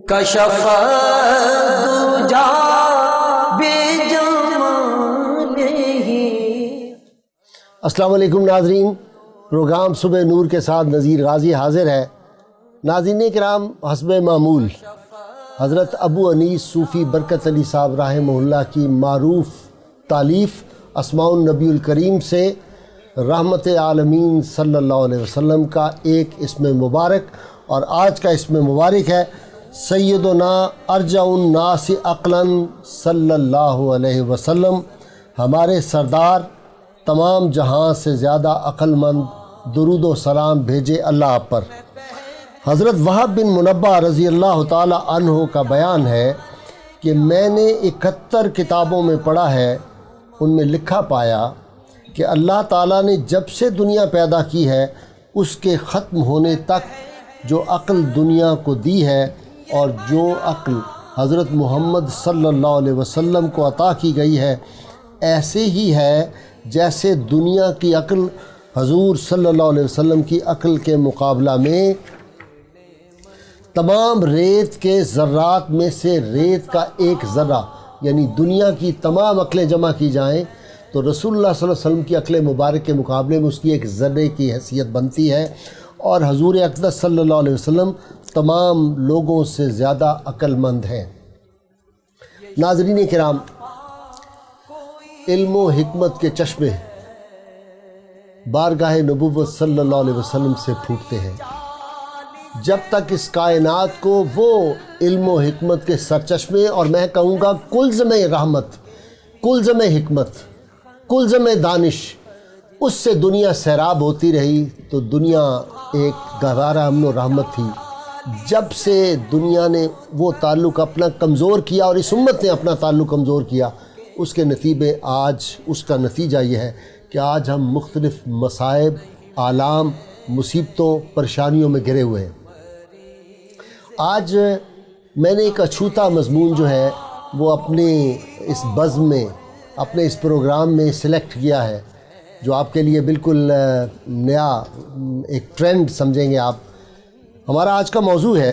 کشف الدجى بجمالہ۔ السلام علیکم ناظرین، پروگرام صبح نور کے ساتھ نذیر غازی حاضر ہے۔ ناظرین کرام، حسب معمول حضرت ابو انیس صوفی برکت علی صاحب رحمہ اللہ کی معروف تالیف اسماء النبی الکریم سے رحمت عالمین صلی اللہ علیہ وسلم کا ایک اسم مبارک، اور آج کا اسم مبارک ہے سیدنا ارجع الناس عقلا صلی اللہ علیہ وسلم۔ ہمارے سردار تمام جہاں سے زیادہ عقل مند، درود و سلام بھیجے اللہ آپ پر۔ حضرت وہب بن منبہ رضی اللہ تعالی عنہ کا بیان ہے کہ میں نے 71 کتابوں میں پڑھا ہے، ان میں لکھا پایا کہ اللہ تعالیٰ نے جب سے دنیا پیدا کی ہے اس کے ختم ہونے تک جو عقل دنیا کو دی ہے، اور جو عقل حضرت محمد صلی اللہ علیہ وسلم کو عطا کی گئی ہے ایسے ہی ہے جیسے دنیا کی عقل حضور صلی اللہ علیہ وسلم کی عقل کے مقابلہ میں تمام ریت کے ذرات میں سے ریت کا ایک ذرہ، یعنی دنیا کی تمام عقلیں جمع کی جائیں تو رسول اللہ صلی اللہ علیہ وسلم کی عقل مبارک کے مقابلے میں اس کی ایک ذرے کی حیثیت بنتی ہے، اور حضور اقدس صلی اللہ علیہ وسلم تمام لوگوں سے زیادہ عقل مند ہیں۔ ناظرین کرام، علم و حکمت کے چشمے بارگاہ نبوت صلی اللہ علیہ وسلم سے پھوٹتے ہیں۔ جب تک اس کائنات کو وہ علم و حکمت کے سرچشمے، اور میں کہوں گا کلزم رحمت، کلزم حکمت، کلزم دانش، اس سے دنیا سیراب ہوتی رہی تو دنیا ایک گہوارہ امن و رحمت تھی۔ جب سے دنیا نے وہ تعلق اپنا کمزور کیا اور اس امت نے اپنا تعلق کمزور کیا، اس کے نتیجے اس کا نتیجہ یہ ہے کہ آج ہم مختلف مصائب، آلام، مصیبتوں، پریشانیوں میں گھرے ہوئے ہیں۔ آج میں نے ایک اچھوتا مضمون جو ہے وہ اپنے اس بزم میں، اپنے اس پروگرام میں سلیکٹ کیا ہے، جو آپ کے لیے بالکل نیا ایک ٹرینڈ سمجھیں گے آپ۔ ہمارا آج کا موضوع ہے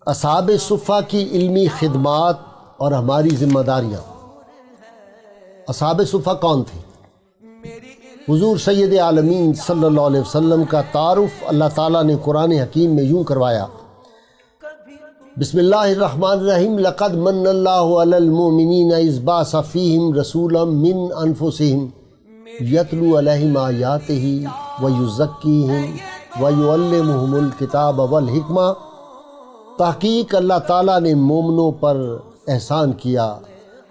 اصحاب صفہ کی علمی خدمات اور ہماری ذمہ داریاں۔ اصحاب صفہ کون تھے؟ حضور سید عالمین صلی اللہ علیہ وسلم کا تعارف اللہ تعالیٰ نے قرآن حکیم میں یوں کروایا، بسم اللہ الرحمن الرحیم، لقد من اللہ علی المؤمنین اذ بعث فیہم رسولا من انفسہم یتلو علیہم آیاتہ ویزکیہم وَيُعَلِّمُهُمُ الْكِتَابَ وَالْحِکْمَةَ۔ تحقیق اللہ تعالیٰ نے مومنوں پر احسان کیا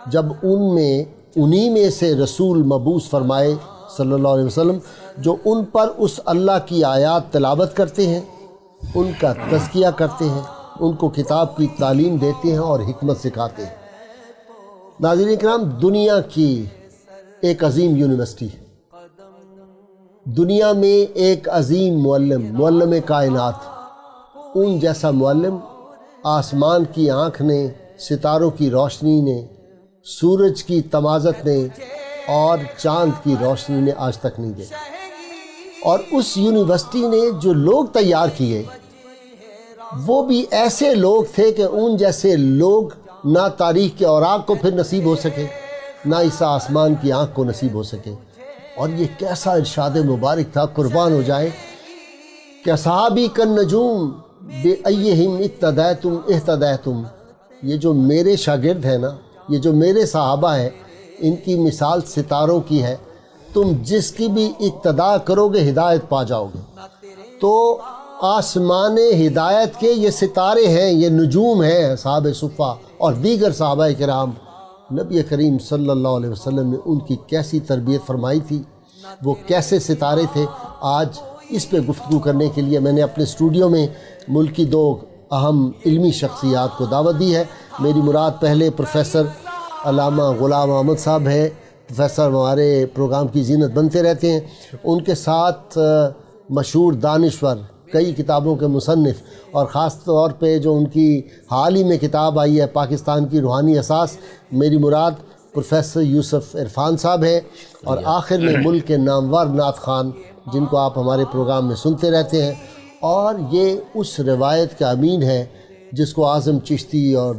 جب انہی میں سے رسول مبعوث فرمائے صلی اللہ علیہ وسلم، جو ان پر اس اللہ کی آیات تلاوت کرتے ہیں، ان کا تزکیہ کرتے ہیں، ان کو کتاب کی تعلیم دیتے ہیں اور حکمت سکھاتے ہیں۔ ناظرین کرام، دنیا کی ایک عظیم یونیورسٹی، دنیا میں ایک عظیم معلم کائنات، ان جیسا معلم آسمان کی آنکھ نے، ستاروں کی روشنی نے، سورج کی تمازت نے اور چاند کی روشنی نے آج تک نہیں دیکھا۔ اور اس یونیورسٹی نے جو لوگ تیار کیے وہ بھی ایسے لوگ تھے کہ ان جیسے لوگ نہ تاریخ کے اوراق کو پھر نصیب ہو سکے، نہ اس آسمان کی آنکھ کو نصیب ہو سکے۔ اور یہ کیسا ارشاد مبارک تھا، قربان ہو جائے، کہ اصحابی کالنجوم بأیہم اقتدیتم اہتدیتم۔ یہ جو میرے شاگرد ہیں نا، یہ جو میرے صحابہ ہیں، ان کی مثال ستاروں کی ہے، تم جس کی بھی اقتداء کرو گے ہدایت پا جاؤ گے۔ تو آسمان ہدایت کے یہ ستارے ہیں، یہ نجوم ہیں اصحاب صفہ اور دیگر صحابہ کرام۔ نبی کریم صلی اللہ علیہ وسلم نے ان کی کیسی تربیت فرمائی تھی، وہ کیسے ستارے تھے۔ آج اس پہ گفتگو کرنے کے لیے میں نے اپنے اسٹوڈیو میں ملک کی 2 اہم علمی شخصیات کو دعوت دی ہے۔ میری مراد پہلے پروفیسر علامہ غلام احمد صاحب ہے، پروفیسر ہمارے پروگرام کی زینت بنتے رہتے ہیں، ان کے ساتھ مشہور دانشور، کئی کتابوں کے مصنف، اور خاص طور پہ جو ان کی حال ہی میں کتاب آئی ہے پاکستان کی روحانی اساس، میری مراد پروفیسر یوسف عرفان صاحب ہیں، اور آخر میں ملک کے نامور نعت خوان جن کو آپ ہمارے پروگرام میں سنتے رہتے ہیں، اور یہ اس روایت کا امین ہے جس کو اعظم چشتی اور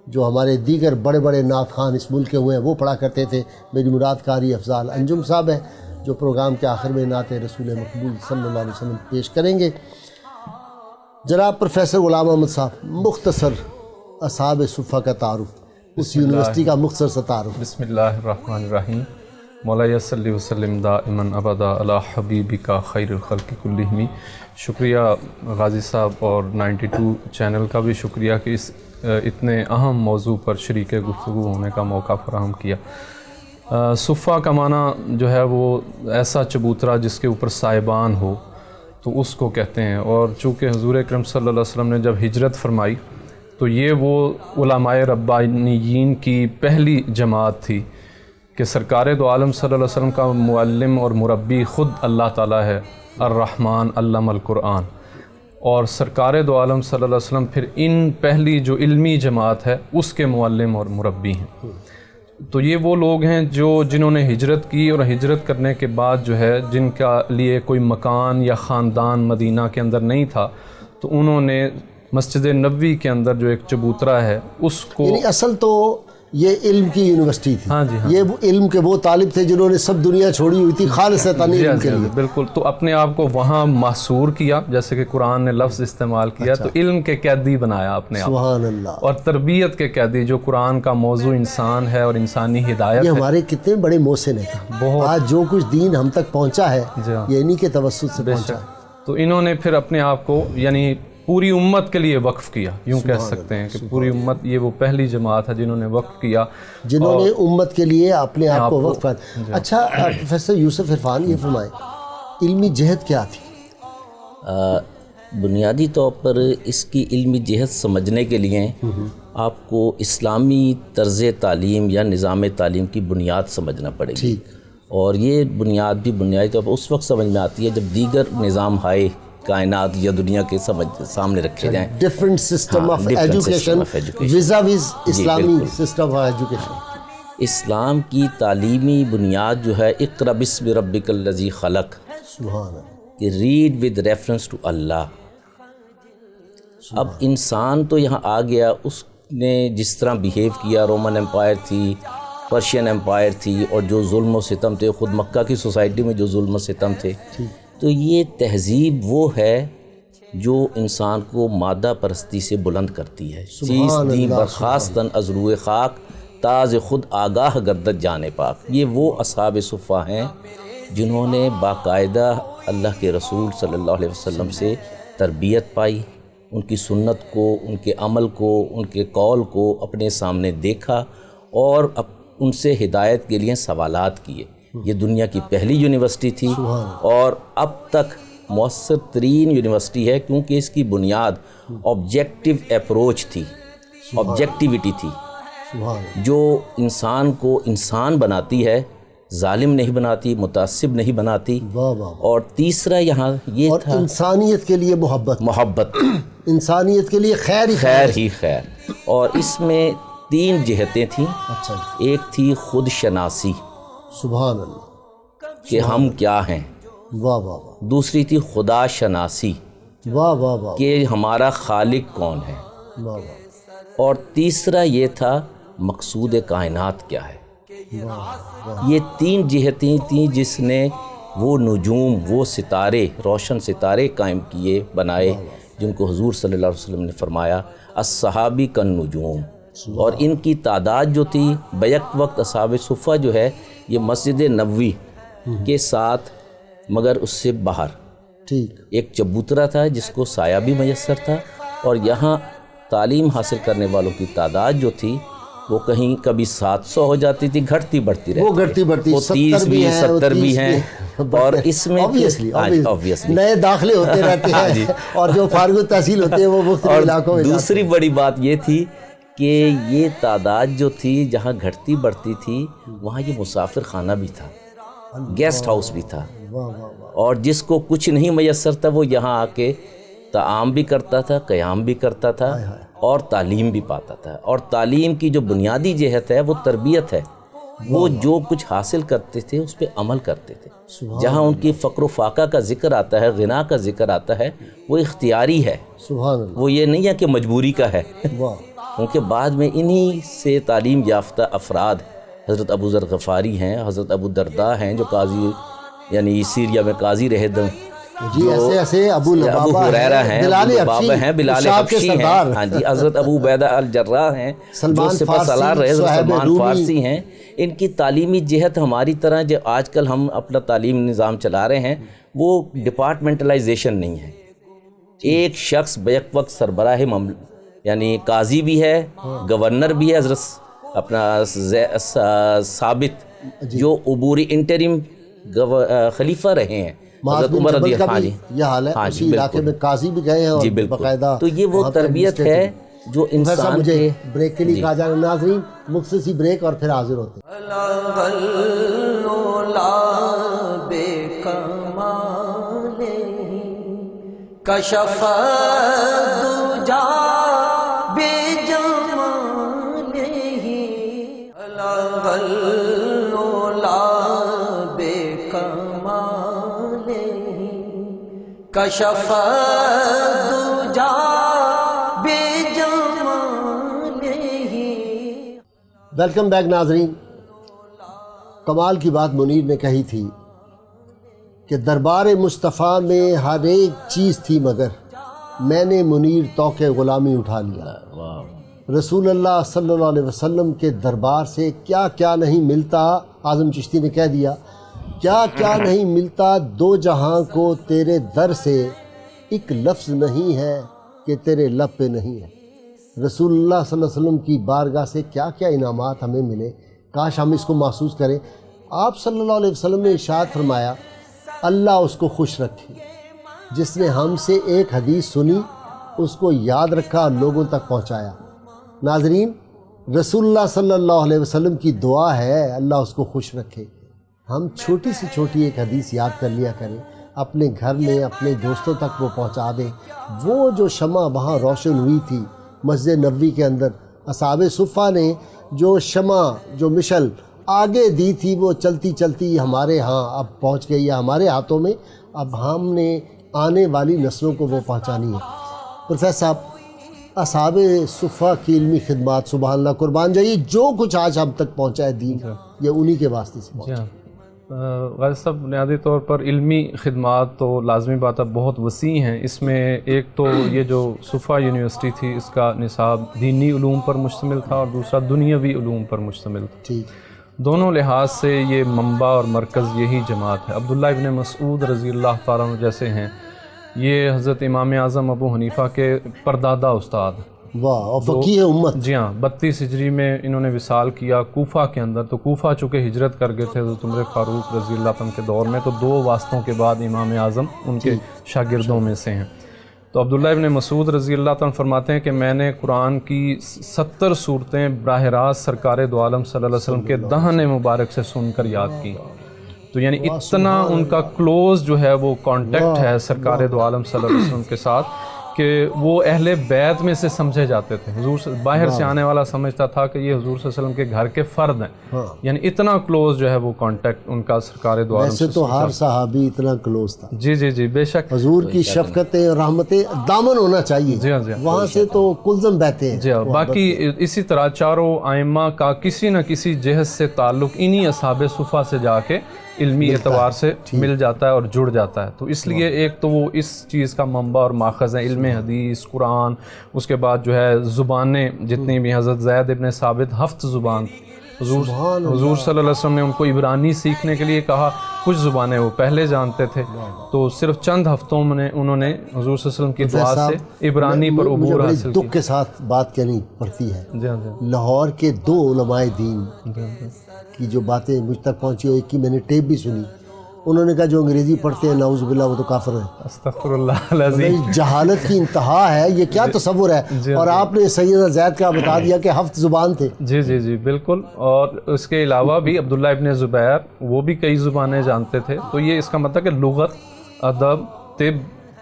جو ہمارے دیگر بڑے بڑے نعت خوان اس ملک کے ہوئے ہیں وہ پڑھا کرتے تھے۔ میری مراد قاری افضال انجم صاحب ہیں جو پروگرام کے آخر میں نعت رسول مقبول صلی اللہ علیہ وسلم پیش کریں گے۔ جناب پروفیسر غلام احمد صاحب، مختصر اصحاب صفہ کا تعارف، اس یونیورسٹی کا مختصر سا تعارف۔ بسم اللہ الرحمن الرحیم۔ مولا صلی وسلم دائما ابدا علی حبیبک خیر الخلق کلہم۔ شکریہ غازی صاحب اور 92 چینل کا بھی شکریہ کہ اس اتنے اہم موضوع پر شریک گفتگو ہونے کا موقع فراہم کیا۔ صفہ کا معنی جو ہے وہ ایسا چبوترا جس کے اوپر سائبان ہو تو اس کو کہتے ہیں، اور چونکہ حضور اکرم صلی اللہ علیہ وسلم نے جب ہجرت فرمائی تو یہ وہ علماء ربانیین کی پہلی جماعت تھی کہ سرکار دو عالم صلی اللہ علیہ وسلم کا معلم اور مربی خود اللہ تعالیٰ ہے، الرحمن علم القرآن، اور سرکار دو عالم صلی اللہ علیہ وسلم پھر ان پہلی جو علمی جماعت ہے اس کے معلم اور مربی ہیں۔ تو یہ وہ لوگ ہیں جنہوں نے ہجرت کی، اور ہجرت کرنے کے بعد جو ہے جن کا لیے کوئی مکان یا خاندان مدینہ کے اندر نہیں تھا، تو انہوں نے مسجد نبوی کے اندر جو ایک چبوترا ہے اس کو، یعنی اصل تو یہ علم کی یونیورسٹی تھی۔ ہاں جی ہاں، یہ علم کے وہ طالب تھے جنہوں نے سب دنیا چھوڑی ہوئی تھی خالصتاً علم کے لیے۔ بالکل، تو اپنے آپ کو وہاں محصور کیا، جیسے کہ قرآن نے لفظ استعمال کیا، تو علم کے قیدی بنایا اپنے آپ، سبحان اللہ، اور تربیت کے قیدی، جو قرآن کا موضوع انسان ہے اور انسانی ہدایت یہ ہے۔ ہمارے کتنے بڑے محسن ہیں، آج جو کچھ دین ہم تک پہنچا ہے یہ انہی کے توسط سے پہنچا ہے۔ تو انہوں نے پھر اپنے آپ کو یعنی پوری امت کے لیے وقف کیا، یوں کہہ سکتے ہیں کہ پوری امت، یہ وہ پہلی جماعت ہے جنہوں نے وقف کیا، جنہوں نے امت کے لیے اپنے آپ کو وقف کر۔ اچھا پروفیسر یوسف عرفان، یہ فرمائیں علمی جہت کیا تھی؟ بنیادی طور پر اس کی علمی جہت سمجھنے کے لیے آپ کو اسلامی طرز تعلیم یا نظام تعلیم کی بنیاد سمجھنا پڑے گی، اور یہ بنیاد بھی بنیادی طور پر اس وقت سمجھ میں آتی ہے جب دیگر نظام ہائے کائنات یا دنیا کے سامنے رکھے جائیں، different system of education vis-a-vis اسلامی سسٹم آف ایجوکیشن۔ اسلام کی تعلیمی بنیاد جو ہے اقرا بسم ربک الذی خلق، سبحان اللہ، کہ ریڈ ود ریفرنس ٹو اللہ۔ اب انسان تو یہاں آ گیا، اس نے جس طرح بیہیو کیا، رومن امپائر تھی، پرشین امپائر تھی، اور جو ظلم و ستم تھے، خود مکہ کی سوسائٹی میں جو ظلم و ستم تھے، تو یہ تہذیب وہ ہے جو انسان کو مادہ پرستی سے بلند کرتی ہے۔ چیز دین برخاستن از روئے خاک، تاز خود آگاہ گردت جانے پاک۔ یہ وہ اصحاب صفہ ہیں جنہوں نے باقاعدہ اللہ کے رسول صلی اللہ علیہ وسلم سے تربیت پائی، ان کی سنت کو، ان کے عمل کو، ان کے قول کو اپنے سامنے دیکھا، اور ان سے ہدایت کے لیے سوالات کیے۔ یہ دنیا کی پہلی یونیورسٹی تھی، اور اب تک مؤثر ترین یونیورسٹی ہے، کیونکہ اس کی بنیاد آبجیکٹیو اپروچ تھی، آبجیکٹیوٹی تھی، جو انسان کو انسان بناتی ہے، ظالم نہیں بناتی، متعصب نہیں بناتی۔ اور تیسرا یہاں یہ تھا انسانیت کے لیے محبت، انسانیت کے لیے خیر ہی خیر۔ اور اس میں 3 جہتیں تھیں۔ ایک تھی خود شناسی، سبحان اللہ، کہ ہم کیا ہیں۔ واہ واہ واہ، دوسری تھی خدا شناسی، واہ واہ واہ، کہ ہمارا خالق کون ہے۔ واہ واہ، اور تیسرا یہ تھا مقصود کائنات کیا ہے۔ یہ 3 جہتیں تھیں جس نے وہ نجوم، وہ ستارے، روشن ستارے قائم کیے، بنائے، جن کو حضور صلی اللہ علیہ وسلم نے فرمایا الصحابی کالنجوم۔ اور ان کی تعداد جو تھی بیک وقت اصحاب صفہ جو ہے یہ مسجد نبوی کے ساتھ، مگر اس سے باہر ایک چبوترا تھا جس کو سایہ بھی میسر تھا، اور یہاں تعلیم حاصل کرنے والوں کی تعداد جو تھی وہ کہیں کبھی 700 ہو جاتی تھی، گھٹتی بڑھتی رہتی، وہ گھٹتی بڑھتی، وہ 30 بھی 70 بھی ہیں، اور اس میں obviously نئے داخلے ہوتے رہتے ہیں، اور جو فارغ التحصیل ہوتے ہیں وہ مختلف علاقوں میں۔ دوسری بڑی بات یہ تھی کہ یہ تعداد جو تھی جہاں گھٹتی بڑھتی تھی وہاں یہ مسافر خانہ بھی تھا، گیسٹ ہاؤس بھی تھا، اور جس کو کچھ نہیں میسر تھا وہ یہاں آ کے طعام بھی کرتا تھا، قیام بھی کرتا تھا اور تعلیم بھی پاتا تھا. اور تعلیم کی جو بنیادی جہت ہے وہ تربیت ہے. وہ جو کچھ حاصل کرتے تھے اس پہ عمل کرتے تھے. جہاں ان کی فقر و فاقہ کا ذکر آتا ہے، غنا کا ذکر آتا ہے، وہ اختیاری ہے. سبحان اللہ. وہ یہ نہیں ہے کہ مجبوری کا ہے. واہ. کیونکہ بعد میں انہی سے تعلیم یافتہ افراد حضرت ابو ذر غفاری ہیں، حضرت ابو درداء ہیں جو قاضی یعنی سیریا میں قاضی رہے دم، جی ایسے ایسے ابو لبابہ حریرہ ہیں، بلال ابو لبابہ ہیں، بلال ارشاد کے حبشی ہیں، سردار. ہاں جی، حضرت ابو عبیدہ الجراح ہیں جو سلمان سپہ سالار رہے، فارسی، صہیب سلمان رومی. فارسی ہیں. ان کی تعلیمی جہت ہماری طرح جو آج کل ہم اپنا تعلیم نظام چلا رہے ہیں وہ ڈپارٹمنٹلائزیشن نہیں ہے. ایک شخص بیک وقت سربراہ یعنی قاضی بھی ہے، گورنر بھی ہے، حضرت اپنا ثابت جو عبوری انٹرم خلیفہ رہے ہیں معاذ حضرت بن عمر جبل رضی کا اللہ. ہاں بھی جی یہ حال ہے. ہاں اسی جی، علاقے بالکل. میں قاضی بھی گئے ہیں اور جی بالکل. باقاعدہ تو یہ وہ وہاں پہ تربیت ہے administrative. جو پروفیسر انسان مجھے کے بریک کے لیے جی. کہا جائے. ناظرین مختصر سی بریک اور پھر حاضر ہوتے ہیں. بے کمال کشف دجا بے جمال بے کمال کشف دجا بے جمال. ویلکم بیک ناظرین. کمال کی بات منیر نے کہی تھی کہ دربار مصطفیٰ میں ہر ایک چیز تھی مگر میں نے منیر توقع غلامی اٹھا لیا. رسول اللہ صلی اللہ علیہ وسلم کے دربار سے کیا کیا نہیں ملتا. اعظم چشتی نے کہہ دیا کیا کیا نہیں ملتا دو جہاں کو تیرے در سے، ایک لفظ نہیں ہے کہ تیرے لب پہ نہیں ہے. رسول اللہ صلی اللہ علیہ وسلم کی بارگاہ سے کیا کیا انعامات ہمیں ملے، کاش ہم اس کو محسوس کریں. آپ صلی اللہ علیہ وسلم نے ارشاد فرمایا اللہ اس کو خوش رکھے جس نے ہم سے ایک حدیث سنی، اس کو یاد رکھا اور لوگوں تک پہنچایا. ناظرین رسول اللہ صلی اللہ علیہ وسلم کی دعا ہے اللہ اس کو خوش رکھے. ہم چھوٹی سے چھوٹی ایک حدیث یاد کر لیا کریں، اپنے گھر میں اپنے دوستوں تک وہ پہنچا دیں. وہ جو شمع وہاں روشن ہوئی تھی مسجد نبوی کے اندر، اصحاب صفہ نے جو شمع جو مشل آگے دی تھی وہ چلتی چلتی ہمارے ہاں اب پہنچ گئی ہے، ہمارے ہاتھوں میں. اب ہم نے آنے والی نسلوں کو وہ پہنچانی ہے. پروفیسر صاحب اصحاب صفہ کی علمی خدمات، سبحان اللہ، قربان جائیے، جو کچھ آج ہم تک پہنچا ہے دین یہ انہی کے واسطے سے پہنچا. غازی صاحب بنیادی طور پر علمی خدمات تو لازمی بات ہے بہت وسیع ہیں. اس میں ایک تو یہ جو صفہ یونیورسٹی تھی اس کا نصاب دینی علوم پر مشتمل تھا اور دوسرا دنیاوی علوم پر مشتمل تھا. ٹھیک. دونوں لحاظ سے یہ منبع اور مرکز یہی جماعت ہے. عبداللہ ابن مسعود رضی اللہ تعالیٰ عنہ جیسے ہیں، یہ حضرت امام اعظم ابو حنیفہ کے پردادا استاد. واہ. اور فقیہ امت. جی ہاں، 32 ہجری میں انہوں نے وصال کیا کوفہ کے اندر. تو کوفہ چونکہ ہجرت کر گئے تھے حضرت عمر فاروق رضی اللہ عنہ کے دور میں، تو 2 واسطوں کے بعد امام اعظم ان کے شاگردوں میں سے ہیں. تو عبداللہ ابن مسعود رضی اللہ عنہ فرماتے ہیں کہ میں نے قرآن کی 70 صورتیں براہ راست سرکار دو عالم صلی اللہ علیہ وسلم کے دہن مبارک سے سن کر یاد کی. تو یعنی اتنا ان کا کلوز جو ہے وہ کانٹیکٹ ہے سرکار دو عالم صلی اللہ علیہ وسلم کے ساتھ کہ وہ اہل بیت میں سے سمجھے جاتے تھے. حضور سے باہر سے آنے والا سمجھتا تھا کہ یہ حضور صلی اللہ علیہ وسلم کے گھر کے فرد ہیں. یعنی اتنا کلوز جو ہے وہ کانٹیکٹ ان کا سرکار دو عالم. ویسے تو ہر صحابی اتنا کلوز تھا. جی جی جی بے شک. حضور کی شفقتیں اور رحمتیں دامن ہونا چاہیے. جی ہاں جی وہاں سے تو کلزم بہتے ہیں. جی ہاں. باقی اسی طرح چاروں ائمہ کا کسی نہ کسی جہت سے تعلق انہی اصحاب صفہ سے جا کے علمی اعتبار سے مل جاتا ہے اور جڑ جاتا ہے. تو اس لیے ایک تو وہ اس چیز کا منبع اور ماخذ ہے علم حدیث، قرآن. اس کے بعد جو ہے زبانیں جتنی بھی، حضرت زید ابن ثابت 7 زبان. حضور صلی اللہ علیہ وسلم نے ان کو عبرانی سیکھنے کے لیے کہا. کچھ زبانیں وہ پہلے جانتے تھے، تو صرف چند ہفتوں میں انہوں نے حضور صلی اللہ علیہ وسلم کی دعا سے عبرانی پر عبور حاصل دکھ کے ساتھ بات کہنی پڑتی ہے. جی ہاں. لاہور کے 2 علماء دین کی جو باتیں مجھ تک پہنچی، اور ایک کی میں نے ٹیپ بھی سنی، انہوں نے کہا جو انگریزی پڑھتے ہیں نعوذ باللہ وہ تو کافر ہیں. استغفر اللہ العظیم. جہالت کی انتہا ہے. یہ کیا تصور ہے. اور آپ نے سیدنا زید کا بتا دیا کہ 7 زبان تھے. جی جی جی بالکل. اور اس کے علاوہ بھی عبداللہ ابن زبیر وہ بھی کئی زبانیں جانتے تھے. تو یہ اس کا مطلب کہ لغت، ادب، طب،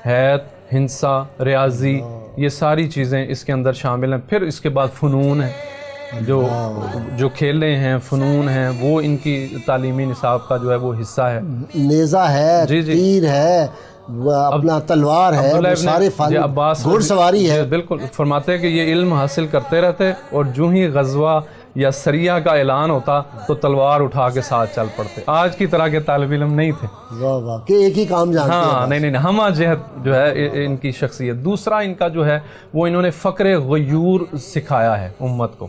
حیات، ہندسہ، ریاضی، یہ ساری چیزیں اس کے اندر شامل ہیں. پھر اس کے بعد فنون ہیں، جو کھیلیں ہیں، فنون ہیں، وہ ان کی تعلیمی نصاب کا جو ہے وہ حصہ ہے. نیزہ ہے، تیر ہے، اپنا تلوار ہے، وہ سارے فن، گھڑ سواری ہے. بالکل فرماتے ہیں کہ یہ علم حاصل کرتے رہتے اور جو ہی غزوہ یا سریہ کا اعلان ہوتا تو تلوار اٹھا کے ساتھ چل پڑتے. آج کی طرح کے طالب علم نہیں تھے. واہ واہ، کہ ایک ہی کام جانتے ہیں. ہاں نہیں ہمہ جہت جو ہے ان کی شخصیت. دوسرا ان کا جو ہے وہ انہوں نے فقر غیور سکھایا ہے امت کو،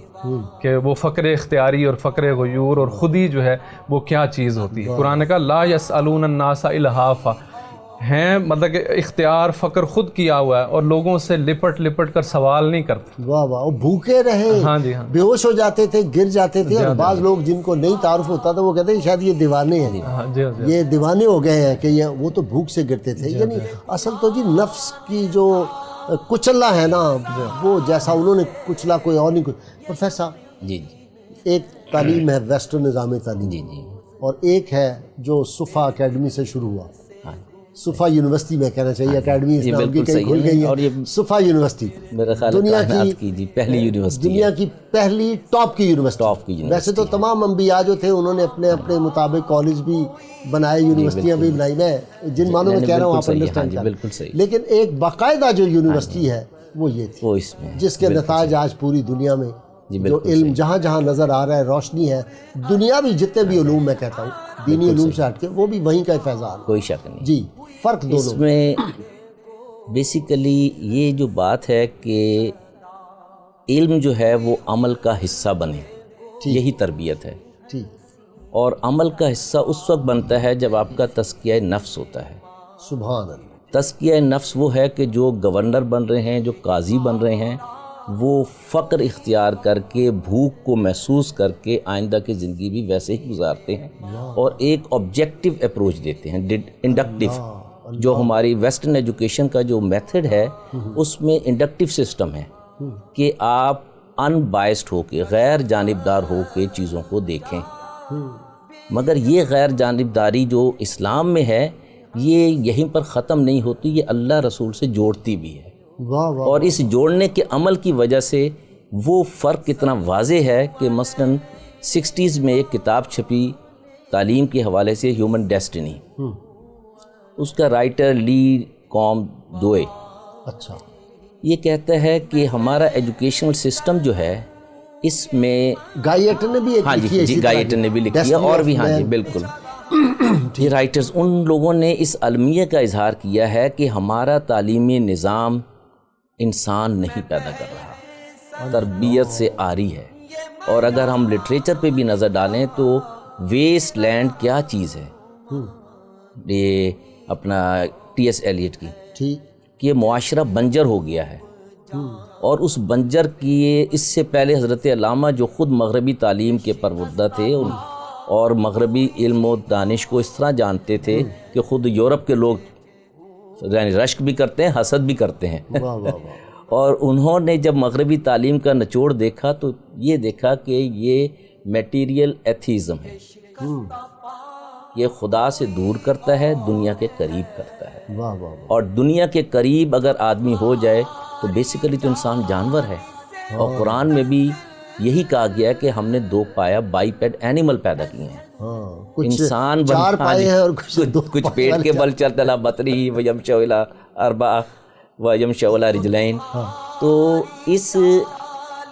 کہ وہ فقر اختیاری اور فقر غیور اور خودی جو ہے وہ کیا چیز ہوتی ہے. قرآن کا لا یسألون الناس الہافا ہیں، مطلب کہ اختیار فقر خود کیا ہوا ہے اور لوگوں سے لپٹ کر سوال نہیں کرتے. واہ واہ، وہ بھوکے رہے، ہاں جی ہاں، بے ہوش ہو جاتے تھے، گر جاتے تھے، اور بعض لوگ جن کو نہیں تعارف ہوتا تھا وہ کہتے ہیں شاید یہ دیوانے ہیں، یہ دیوانے ہو گئے ہیں، کہ وہ تو بھوک سے گرتے تھے. یعنی اصل تو جی نفس کی جو کچلنا ہے نا، وہ جیسا انہوں نے کچلا کوئی اور نہیں. پروفیسر صاحب جی ایک تعلیم ہے ویسٹرن نظام تعلیم، جی جی، اور ایک ہے جو صفا اکیڈمی سے شروع ہوا. صفا یونیورسٹی میں کہنا چاہیے، اکیڈمی اس نام کی کہیں کھل گئی ہے. صفا یونیورسٹی میرا خیال دنیا کی پہلی یونیورسٹی، دنیا کی پہلی ٹاپ کی یونیورسٹی. ویسے تو تمام انبیاء جو تھے انہوں نے اپنے اپنے مطابق کالج بھی بنائے، یونیورسٹیاں بھی بنائی. میں جن معنوں میں کہہ رہا ہوں آپ انڈرسٹینڈ کریں. بالکل صحیح. لیکن ایک باقاعدہ جو یونیورسٹی ہے وہ یہ تھی، وہ اس میں جس کے نتائج آج پوری دنیا میں جو علم جہاں جہاں نظر آ رہا ہے، روشنی ہے. دنیا بھی جتنے بھی علوم میں کہتا ہوں دینی علوم سے ہٹ کے، وہ بھی وہیں کا فیضان. کوئی شک نہیں. جی فرق دونوں اس میں بیسیکلی یہ جو بات ہے کہ علم جو ہے وہ عمل کا حصہ بنے، یہی تربیت ہے. ٹھیک. اور عمل کا حصہ اس وقت بنتا ہے جب آپ کا تزکیہ نفس ہوتا ہے. سبحان اللہ. تزکیہ نفس وہ ہے کہ جو گورنر بن رہے ہیں، جو قاضی بن رہے ہیں، وہ فقر اختیار کر کے، بھوک کو محسوس کر کے آئندہ کی زندگی بھی ویسے ہی گزارتے ہیں، اور ایک آبجیکٹیو اپروچ دیتے ہیں، انڈکٹیو. جو ہماری ویسٹرن ایجوکیشن کا جو میتھڈ ہے اس میں انڈکٹیو سسٹم ہے کہ آپ ان بائسڈ ہو کے، غیر جانبدار ہو کے چیزوں کو دیکھیں. مگر یہ غیر جانبداری جو اسلام میں ہے یہ یہیں پر ختم نہیں ہوتی، یہ اللہ رسول سے جوڑتی بھی ہے. اور اس جوڑنے کے عمل کی وجہ سے وہ فرق اتنا واضح ہے کہ مثلاً 60s میں ایک کتاب چھپی تعلیم کے حوالے سے، ہیومن ڈیسٹنی. اس کا رائٹر لی کام دوئے. اچھا. یہ کہتا ہے کہ ہمارا ایجوکیشنل سسٹم جو ہے اس میں گائیٹر نے بھی ہاں جی گائیٹر نے بھی لکھی ہے، اور بھی ہاں جی بالکل. یہ رائٹرز ان لوگوں نے اس المیہ کا اظہار کیا ہے کہ ہمارا تعلیمی نظام انسان نہیں پیدا کر رہا، تربیت سے آری ہے. اور اگر ہم لٹریچر پہ بھی نظر ڈالیں تو ویسٹ لینڈ کیا چیز ہے، یہ اپنا ٹی ایس ایلیٹ کی، کہ یہ معاشرہ بنجر ہو گیا ہے. اور اس بنجر کی اس سے پہلے حضرت علامہ جو خود مغربی تعلیم کے پروردہ تھے اور مغربی علم و دانش کو اس طرح جانتے تھے کہ خود یورپ کے لوگ یعنی رشک بھی کرتے ہیں، حسد بھی کرتے ہیں. اور انہوں نے جب مغربی تعلیم کا نچوڑ دیکھا تو یہ دیکھا کہ یہ میٹیریل ایتھیزم ہے، یہ خدا سے دور کرتا ہے، دنیا کے قریب کرتا ہے. اور دنیا کے قریب اگر آدمی ہو جائے تو بیسیکلی تو انسان جانور ہے. اور قرآن میں بھی یہی کہا گیا ہے کہ ہم نے دو پایا بائی پیڈ اینیمل پیدا کیے ہیں. انسان چار پائے ہیں اور کچھ پیٹ کے بل چلتا لا بطری ویمشی الی اربع ویمشی الی رجلین. تو اس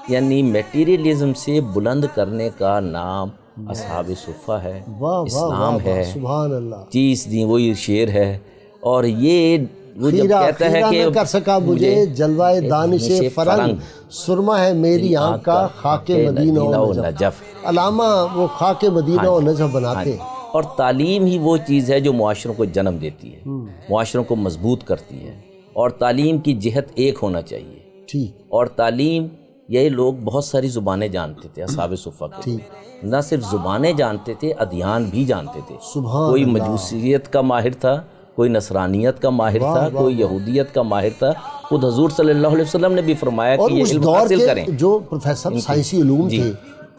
یعنی میٹیریلزم سے بلند کرنے کا نام اصحاب صفہ ہے، اسلام ہے. سبحان اللہ. چیز دی وہی شعر ہے. اور یہ وہ جب کہتا ہے کہ کر سکا مجھے جلوہ دانش فرنگ، سرما ہے میری آنکھ کا خاک مدینہ و نجف. علامہ وہ خاک مدینہ و نجف بناتے. اور تعلیم ہی وہ چیز ہے جو معاشروں کو جنم دیتی ہے، معاشروں کو مضبوط کرتی ہے. اور تعلیم کی جہت ایک ہونا چاہیے. ٹھیک. اور تعلیم یہ لوگ بہت ساری زبانیں جانتے تھے اصحاب صفہ کے، نہ صرف زبانیں جانتے تھے، ادیان بھی جانتے تھے. کوئی مجوسیت کا ماہر تھا، کوئی نصرانیت کا ماہر تھا، کوئی یہودیت کا ماہر تھا. خود حضور صلی اللہ علیہ وسلم نے بھی فرمایا کہ یہ علم حاصل کریں. جو پروفیسر سائنسی علوم تھے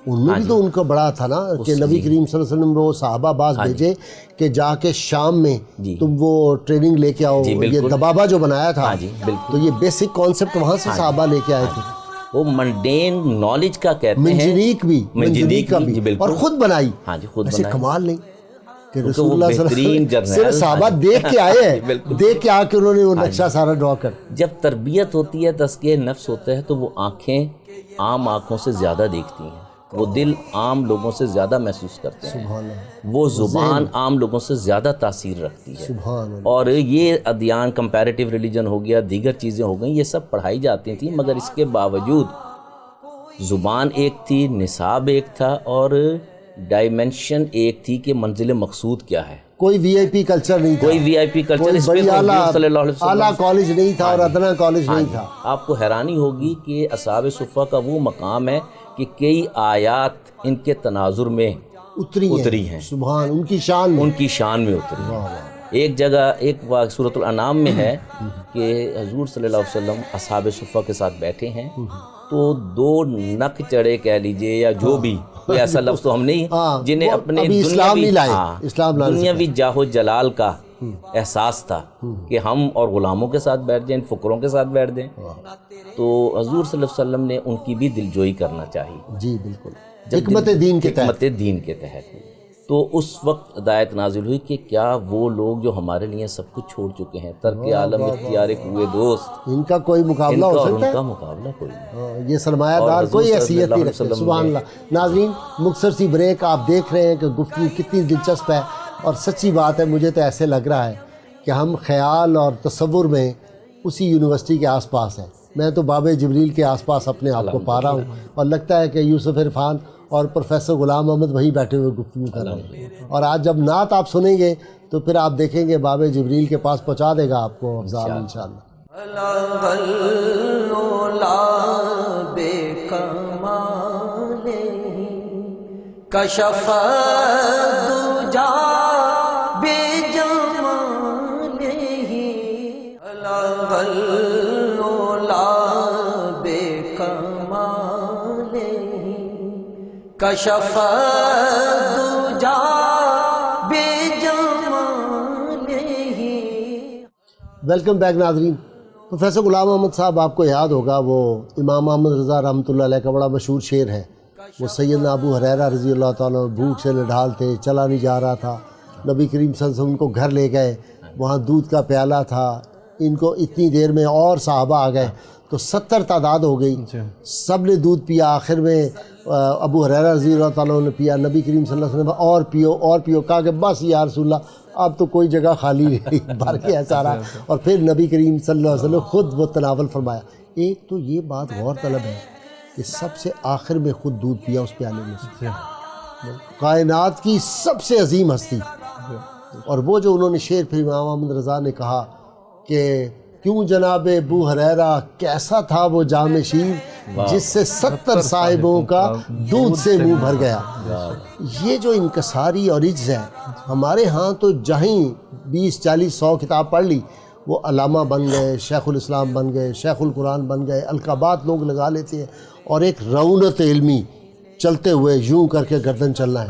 ان میں بھی تو ان کا بڑا تھا نا کہ نبی کریم صلی اللہ علیہ وسلم وہ صحابہ باز بھیجے کہ جا کے شام میں تم وہ ٹریننگ لے کے آؤ, یہ دبابہ جو بنایا تھا تو یہ بیسک کانسیپٹ وہاں سے صحابہ لے کے آئے تھے. وہ منڈین نالج کا کہتے ہیں, منجنیق کا بھی, اور خود بنائی. ایسے کمال نہیں کہ رسول اللہ صلی اللہ علیہ وسلم صرف صحابہ دیکھ کے آئے ہیں, دیکھ کے آ کے انہوں نے وہ نقشہ سارا ڈرا کر. جب تربیت ہوتی ہے, تزکیہ نفس ہوتا ہے, تو وہ آنکھیں عام آنکھوں سے زیادہ دیکھتی ہیں, وہ دل عام لوگوں سے زیادہ محسوس کرتے ہیں, وہ زبان عام لوگوں سے زیادہ تاثیر رکھتی ہے. اور یہ ادیان کمپیریٹیو ریلیجن ہو گیا, دیگر چیزیں ہو گئیں, یہ سب پڑھائی جاتی تھیں, مگر اس کے باوجود زبان ایک تھی, نصاب ایک تھا, اور ڈائمنشن ایک تھی کہ منزل مقصود کیا ہے. کوئی وی آئی پی کلچر نہیں تھا, کوئی وی آئی پی کلچر, اس میں صلی اللہ علیہ وسلم اعلیٰ کالج نہیں تھا اور ادنا کالج نہیں تھا. آپ کو حیرانی ہوگی کہ اصحاب صفہ کا وہ مقام ہے کہ کئی آیات ان کے تناظر میں اتری ہیں. سبحان, ان کی شان میں اتری ہیں. ایک جگہ ایک سورۃ الانعام میں ہے کہ حضور صلی اللہ علیہ وسلم اصحاب صفہ کے ساتھ بیٹھے ہیں, تو دو نک چڑے کہہ لیجئے یا جو بھی, ایسا لفظ تو ہم نہیں, جنہیں اپنے دنیاوی جاہ و جلال کا احساس تھا کہ ہم اور غلاموں کے ساتھ بیٹھ جائیں, فقروں کے ساتھ بیٹھ جائیں, تو حضور صلی اللہ علیہ وسلم نے ان کی بھی دلجوئی کرنا چاہیے. جی بالکل, حکمت دین کے تحت. تو اس وقت ہدایت نازل ہوئی کہ کیا وہ لوگ جو ہمارے لیے سب کچھ چھوڑ چکے ہیں, ترک عالم اختیار کوئے دوست, ان کا کوئی مقابلہ ہو سکتا ہے؟ ان کا مقابلہ کوئی نہیں. یہ سرمایہ دار کوئی حیثیت نہیں رکھتے. سبحان اللہ. ناظرین, مختصر سی بریک. آپ دیکھ رہے ہیں کہ گفتگو کتنی دلچسپ ہے, اور سچی بات ہے, مجھے تو ایسے لگ رہا ہے کہ ہم خیال اور تصور میں اسی یونیورسٹی کے آس پاس ہیں. میں تو باب جبریل کے آس پاس اپنے آپ کو پا رہا ہوں, اور لگتا ہے کہ یوسف عرفان اور پروفیسر غلام محمد وہیں بیٹھے ہوئے گفتگو کر رہے ہیں. اور آج جب نعت آپ سنیں گے تو پھر آپ دیکھیں گے باب جبریل کے پاس پہنچا دے گا آپ کو افضال انشاءاللہ. کشف دجا کشف دجا بجمالہ. ویلکم بیک ناظرین. پروفیسر غلام محمد صاحب, آپ کو یاد ہوگا وہ امام محمد رضا رحمۃ اللہ علیہ کا بڑا مشہور شعر ہے, وہ سیدنا ابو ہریرہ رضی اللہ تعالیٰ بھوک سے نڈھال تھے, چلا نہیں جا رہا تھا, نبی کریم صلی اللہ علیہ وسلم ان کو گھر لے گئے, وہاں دودھ کا پیالہ تھا, ان کو اتنی دیر میں اور صحابہ آ گئے تو 70 تعداد ہو گئی, سب نے دودھ پیا. آخر میں ابو ہریرہ رضی اللہ تعالیٰ نے پیا, نبی کریم صلی اللہ علیہ وسلم اور پیو, کہا کہ بس یا رسول اللہ اب تو کوئی جگہ خالی نہیں, بھر کے ہے سارا. اور پھر نبی کریم صلی اللہ علیہ وسلم خود وہ تناول فرمایا. ایک تو یہ بات غور طلب ہے کہ سب سے آخر میں خود دودھ پیا اس پیالے میں سے, کائنات کی سب سے عظیم ہستی. اور وہ جو انہوں نے شعر پھر امام محمد رضا نے کہا کہ کیوں جناب ابو ہریرہ کیسا تھا وہ جام شیر جس سے 70 صاحبوں کا دودھ سے منہ بھر گیا. یہ جو انکساری اور عجز ہے, ہمارے ہاں تو جہیں 20 40 100 کتاب پڑھ لی وہ علامہ بن گئے, شیخ الاسلام بن گئے, شیخ القرآن بن گئے, القابات لوگ لگا لیتے ہیں, اور ایک رونت علمی چلتے ہوئے یوں کر کے گردن چلنا ہے.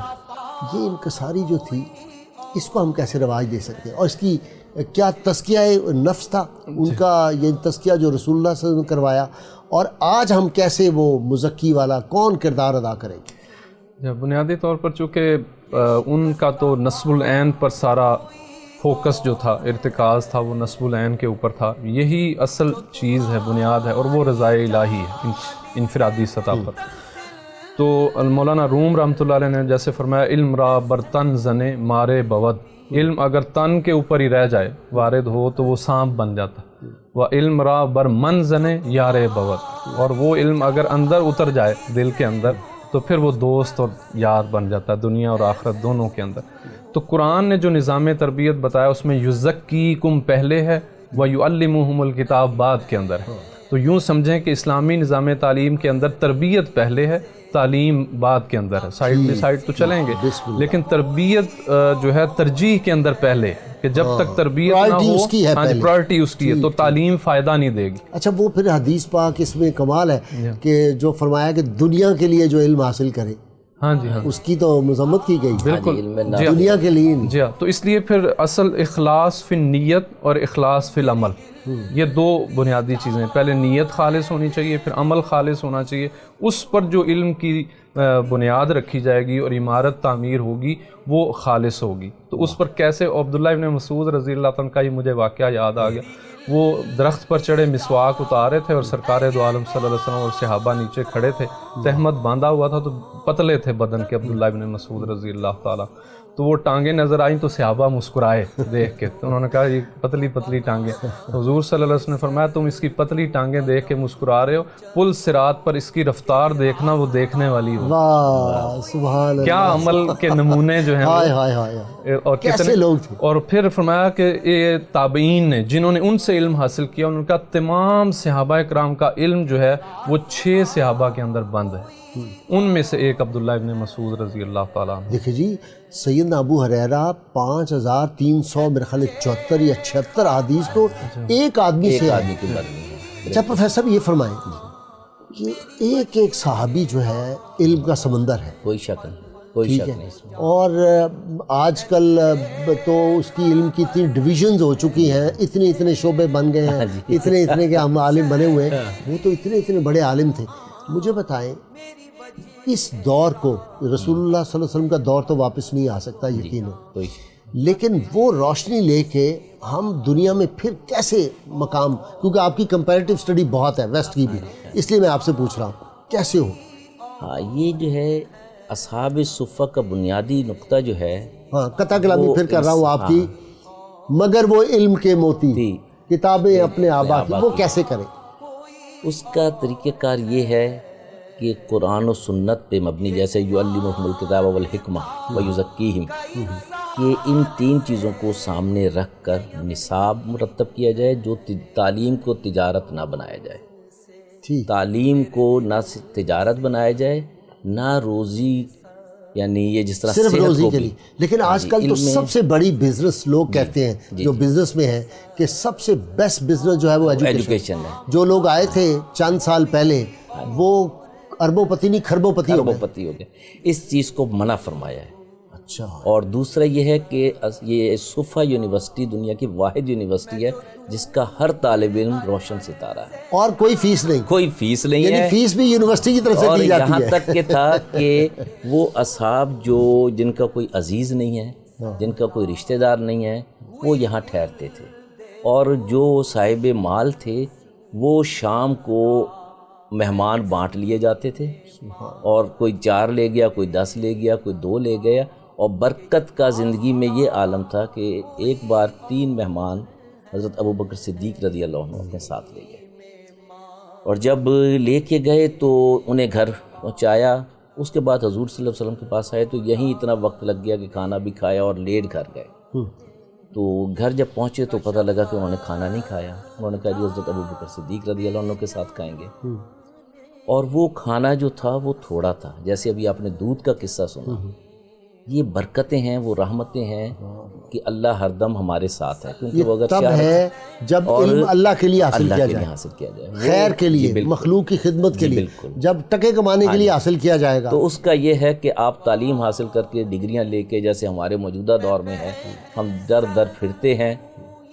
یہ انکساری جو تھی اس کو ہم کیسے رواج دے سکتے ہیں؟ اور اس کی کیا تزکیہ نفس تھا ان کا, یہ تزکیہ جو رسول اللہ صلی اللہ علیہ وسلم نے کروایا, اور آج ہم کیسے وہ مزکی والا کون کردار ادا کریں گے؟ بنیادی طور پر چونکہ ان کا تو نصب العین پر سارا فوکس جو تھا, ارتکاز تھا, وہ نصب العین کے اوپر تھا. یہی اصل چیز ہے, بنیاد ہے, اور وہ رضائے الہی ہے انفرادی سطح پر. تو مولانا روم رحمۃ اللہ علیہ نے جیسے فرمایا, علم را برتن زنے مارے بود, علم اگر تن کے اوپر ہی رہ جائے وارد ہو تو وہ سانپ بن جاتا. وہ علم را بر من زنے یارے بود, اور وہ علم اگر اندر اتر جائے دل کے اندر تو پھر وہ دوست اور یار بن جاتا ہے, دنیا اور آخرت دونوں کے اندر. تو قرآن نے جو نظام تربیت بتایا اس میں یزکیکم پہلے ہے, ویعلمہم الکتاب بعد کے اندر ہے. تو یوں سمجھیں کہ اسلامی نظام تعلیم کے اندر تربیت پہلے ہے, تعلیم بعد کے اندر ہے. سائڈ بائی سائڈ تو چلیں گے, لیکن تربیت جو ہے ترجیح کے اندر پہلے ہے. کہ جب تک تربیت نہ Priority ہو، اس کی ہے ہاں جی پہلے. پرائرٹی اس کی ہے، تو تعلیم فائدہ نہیں دے گی. اچھا وہ پھر حدیث پاک اس میں کمال ہے کہ جو فرمایا کہ دنیا کے لیے جو علم حاصل کرے ہاں جی ہاں اس کی تو مذمت کی گئی. بالکل جی دنیا کے لیے جی ہاں. تو اس لیے پھر اصل اخلاص فی نیت اور اخلاص فی العمل، یہ دو بنیادی چیزیں. پہلے نیت خالص ہونی چاہیے، پھر عمل خالص ہونا چاہیے. اس پر جو علم کی بنیاد رکھی جائے گی اور عمارت تعمیر ہوگی وہ خالص ہوگی. تو اس پر کیسے عبداللہ ابن مسعود رضی اللہ عنہ کا یہ مجھے واقعہ یاد آ گیا. وہ درخت پر چڑھے مسواک اتارے تھے اور سرکار دو عالم صلی اللہ علیہ وسلم اور صحابہ نیچے کھڑے تھے. تہمت باندھا ہوا تھا تو پتلے تھے بدن کے عبداللہ ابن مسعود رضی اللہ تعالیٰ. تو وہ ٹانگیں نظر آئیں تو صحابہ مسکرائے دیکھ کے. تو انہوں نے کہا یہ پتلی پتلی ٹانگیں. حضور صلی اللہ علیہ وسلم نے فرمایا تم اس کی پتلی ٹانگیں دیکھ کے مسکرا رہے ہو، پل صراط پر اس کی رفتار دیکھنا وہ دیکھنے والی ہو. واہ سبحان اللہ. کیا عمل کے نمونے جو ہیں ہائے ہائے ہائے اور کیسے لوگ تھے. اور پھر فرمایا کہ یہ تابعین نے جنہوں نے ان سے علم حاصل کیا، ان کا تمام صحابہ کرام کا علم جو ہے وہ 6 صحابہ کے اندر بند ہے. ان میں سے ایک عبداللہ ابن مسعود رضی اللہ تعالیٰ عنہ. دیکھیں جی سیدنا ابو ہریرہ 5300 میرے خیال 74 یا 76 حدیث تو ایک آدمی سے آدمی کی مرنی ہے. اچھا پروفیسر یہ فرمائیں کہ ایک ایک صحابی جو ہے علم کا سمندر ہے، کوئی شک نہیں، کوئی شک نہیں اس میں. اور آج کل تو اس کی علم کی اتنی ڈویژنز ہو چکی ہیں، اتنے شعبے بن گئے ہیں، اتنے کہ ہم عالم بنے ہوئے ہیں. وہ تو اتنے بڑے عالم تھے. مجھے بتائیں اس دور کو، رسول اللہ صلی اللہ علیہ وسلم کا دور تو واپس نہیں آ سکتا یقیناً، لیکن وہ روشنی لے کے ہم دنیا میں پھر کیسے مقام، کیونکہ آپ کی کمپیریٹیو اسٹڈی بہت ہے ویسٹ کی بھی، اس لیے میں آپ سے پوچھ رہا ہوں کیسے ہو. ہاں یہ جو ہے اصحاب صفہ کا بنیادی نقطہ جو ہے، ہاں قطع کلامی پھر کر رہا ہوں آپ کی، مگر وہ علم کے موتی کتابیں اپنے آبا کی، وہ کیسے کریں؟ اس کا طریقہ کار یہ ہے کہ قرآن و سنت پہ مبنی، جیسے یعلمہم الکتاب والحکمہ ویزکیہم، کہ ان 3 چیزوں کو سامنے رکھ کر نصاب مرتب کیا جائے. جو تعلیم کو تجارت نہ بنایا جائے، تعلیم کو نہ تجارت بنایا جائے، نہ روزی، یعنی یہ جس طرح صرف صحت روزی کو کے بھی. لیے. لیکن آج کل تو سب سے بڑی بزنس لوگ کہتے ہیں جو بزنس میں ہیں کہ سب سے بیسٹ بزنس جو ہے وہ ایجوکیشن ہے. جو لوگ آئے تھے چند سال پہلے وہ اربوں پتی نہیں کھربوں پتی اربوں پتی ہو گئے. اس چیز کو منع فرمایا ہے. اچھا. اور دوسرا یہ ہے کہ یہ صفہ یونیورسٹی دنیا کی واحد یونیورسٹی ہے جس کا ہر طالب علم روشن ستارہ ہے، اور کوئی فیس نہیں، کوئی فیس نہیں یعنی ہے. فیس بھی یونیورسٹی کی طرف سے اور دی جاتی یہاں ہے. تک کہ تھا کہ وہ اصحاب جن کا کوئی عزیز نہیں ہے، جن کا کوئی رشتہ دار نہیں ہے، وہ یہاں ٹھہرتے تھے. اور جو صاحب مال تھے وہ شام کو مہمان بانٹ لیے جاتے تھے، اور کوئی 4 لے گیا، کوئی 10 لے گیا، کوئی 2 لے گیا. اور برکت کا زندگی میں یہ عالم تھا کہ ایک بار 3 مہمان حضرت ابوبکر صدیق رضی اللہ عنہ اپنے ساتھ لے گئے، اور جب لے کے گئے تو انہیں گھر پہنچایا. اس کے بعد حضور صلی اللہ علیہ وسلم کے پاس آئے تو یہیں اتنا وقت لگ گیا کہ کھانا بھی کھایا اور لیٹ گھر گئے. تو گھر جب پہنچے تو پتہ لگا کہ انہوں نے کھانا نہیں کھایا. انہوں نے کہا جی حضرت ابوبکر صدیق رضی اللہ عنہ کے ساتھ کھائیں گے. اور وہ کھانا جو تھا وہ تھوڑا تھا، جیسے ابھی آپ نے دودھ کا قصہ سنا. یہ برکتیں ہیں، وہ رحمتیں ہیں کہ اللہ ہر دم ہمارے ساتھ ہے. کیونکہ وہ اگر تب ہے جب علم اللہ کے لیے حاصل کیا جائے، حاصل کیا جائے، خیر کے لیے، مخلوق کی خدمت کے لیے. جب ٹکے کمانے کے لیے حاصل کیا جائے گا تو اس کا یہ ہے کہ آپ تعلیم حاصل کر کے ڈگریاں لے کے، جیسے ہمارے موجودہ دور میں ہے، ہم در در پھرتے ہیں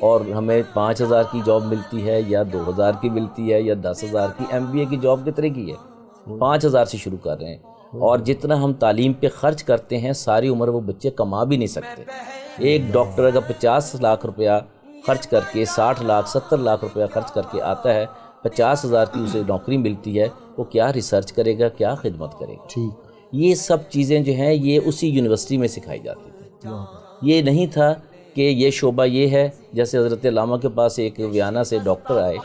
اور ہمیں 5000 کی جاب ملتی ہے یا 2000 کی ملتی ہے یا 10000 کی. MBA کی جاب کتنے کی ہے؟ 5000 سے شروع کر رہے ہیں. اور جتنا ہم تعلیم پہ خرچ کرتے ہیں ساری عمر وہ بچے کما بھی نہیں سکتے. ایک ڈاکٹر اگر 50 لاکھ روپیہ خرچ کر کے 60 لاکھ 70 لاکھ روپیہ خرچ کر کے آتا ہے، 50,000 کی اسے نوکری ملتی ہے، وہ کیا ریسرچ کرے گا، کیا خدمت کرے گا؟ یہ سب چیزیں جو ہیں یہ اسی یونیورسٹی میں سکھائی جاتی تھی. یہ نہیں تھا کہ یہ شعبہ یہ ہے، جیسے حضرت علامہ کے پاس ایک ویانا سے ڈاکٹر آئے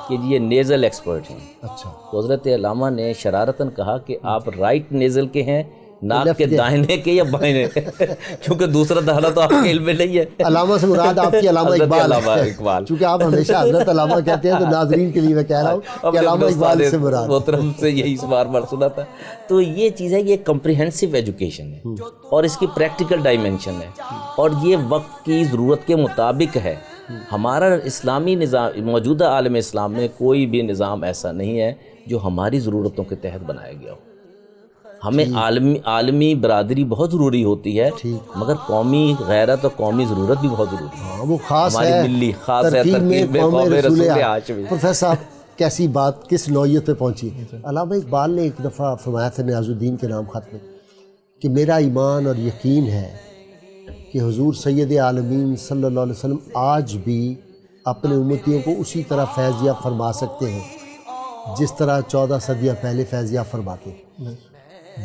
کہ یہ نیزل ایکسپرٹ ہیں. اچھا. تو حضرت علامہ نے شرارتاً کہا کہ آپ رائٹ نیزل کے ہیں ناک کے دائنے کے یا بائنے کیونکہ دوسرا دہنا تو آپ کے علم میں نہیں ہے. علامہ سے مراد آپ کی علامہ اقبال. چونکہ آپ ہمیشہ حضرت علامہ کہتے ہیں تو ناظرین کے لیے میں کہہ رہا ہوں کہ علامہ اقبال سے مراد. محترم سے یہی بار بار سنا تھا. تو یہ چیز ہے, یہ کمپریہنسو ایجوکیشن ہے اور اس کی پریکٹیکل ڈائمینشن ہے اور یہ وقت کی ضرورت کے مطابق ہے. ہمارا اسلامی نظام, موجودہ عالم اسلام میں کوئی بھی نظام ایسا نہیں ہے جو ہماری ضرورتوں کے تحت بنایا گیا ہو. ہمیں عالمی برادری بہت ضروری ہوتی ہے, مگر قومی غیرت اور قومی ضرورت بھی بہت ضروری ہے. وہ خاص ہے, ہماری ملی خاص ہے ترکیب میں قوم رسول ہاشمی. پروفیسر صاحب کیسی بات, کس نوعیت پہ پہنچی. علامہ اقبال نے ایک دفعہ فرمایا تھا نیاز الدین کے نام خط میں کہ میرا ایمان اور یقین ہے کہ حضور سید عالمین صلی اللہ علیہ وسلم آج بھی اپنے امتیوں کو اسی طرح فیض یاب فرما سکتے ہیں جس طرح 14 صدیاں پہلے فیض یاب فرماتے.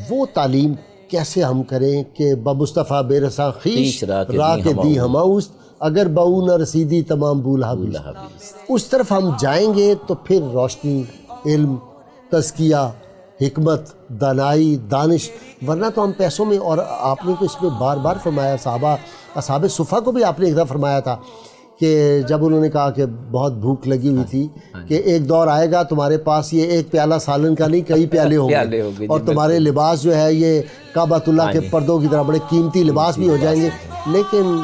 وہ تعلیم کیسے ہم کریں کہ بمصطفیٰ بے رساں خیش راہ کے دی ہماؤست اگر بہو نہ رسیدی تمام بول حبیز. اس طرف ہم جائیں گے تو پھر روشنی, علم, تزکیہ, حکمت, دانائی, دانش, ورنہ تو ہم پیسوں میں. اور آپ نے تو اس میں بار بار فرمایا, اصحاب صفا کو بھی آپ نے ایک دفعہ فرمایا تھا کہ جب انہوں نے کہا کہ بہت بھوک لگی ہوئی تھی کہ ایک دور آئے گا تمہارے پاس یہ ایک پیالہ سالن کا نہیں کئی پیالے ہوں گے اور تمہارے لباس جو ہے یہ کعبۃ اللہ کے پردوں کی طرح بڑے قیمتی لباس بھی ہو جائیں گے. لیکن